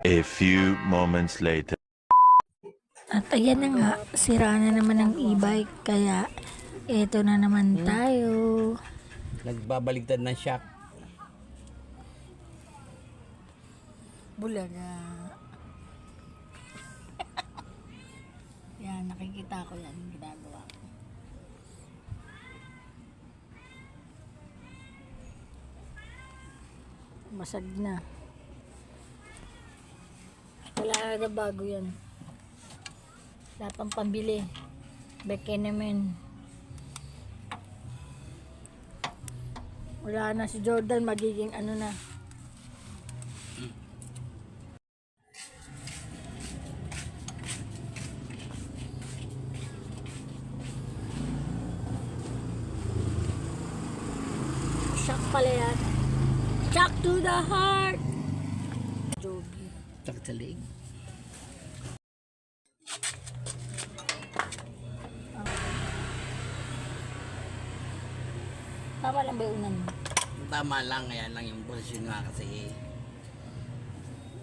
A few moments later. At ayan na nga, sira na naman ang e-bike, kaya eto na naman tayo. Nagbabaligtad ng shock. Bulaga. Yan, nakikita ko yan, yung ginagawa ko. Masag na. Wala na bago yan. Wala pang pambili. Beke naman. Wala na si Jordan, magiging ano na. Shock pala yan. Shock to the heart! Jogi. Shock sa leeg. Tama lang ba yung unan mo? Tama lang, kaya lang yung posisyon nga kasi.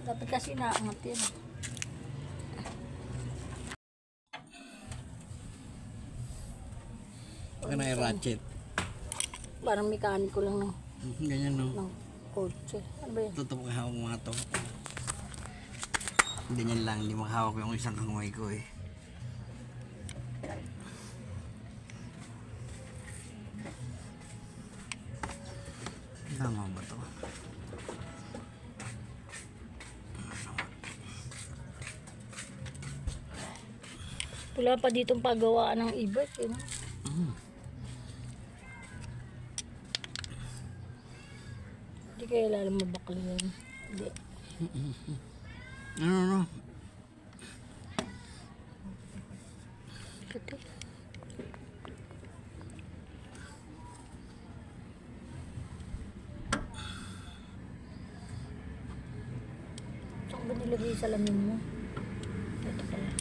Dapat kasi naangat yun. Baka na yung ratchet. Parang mekaniko lang ng Ganyan no. kotse. Ano ba yun? Tutok ka hawak mga to. Ganyan lang, hindi makahawak yung isang kamay ko eh. Tama ba to? Wala pa ditong paggawaan ng e-bike eh. No? Hindi kaya lalang mabakli yan. Hindi. Ano? Ito. Saan ba nilagay sa lamin mo? Ito pala.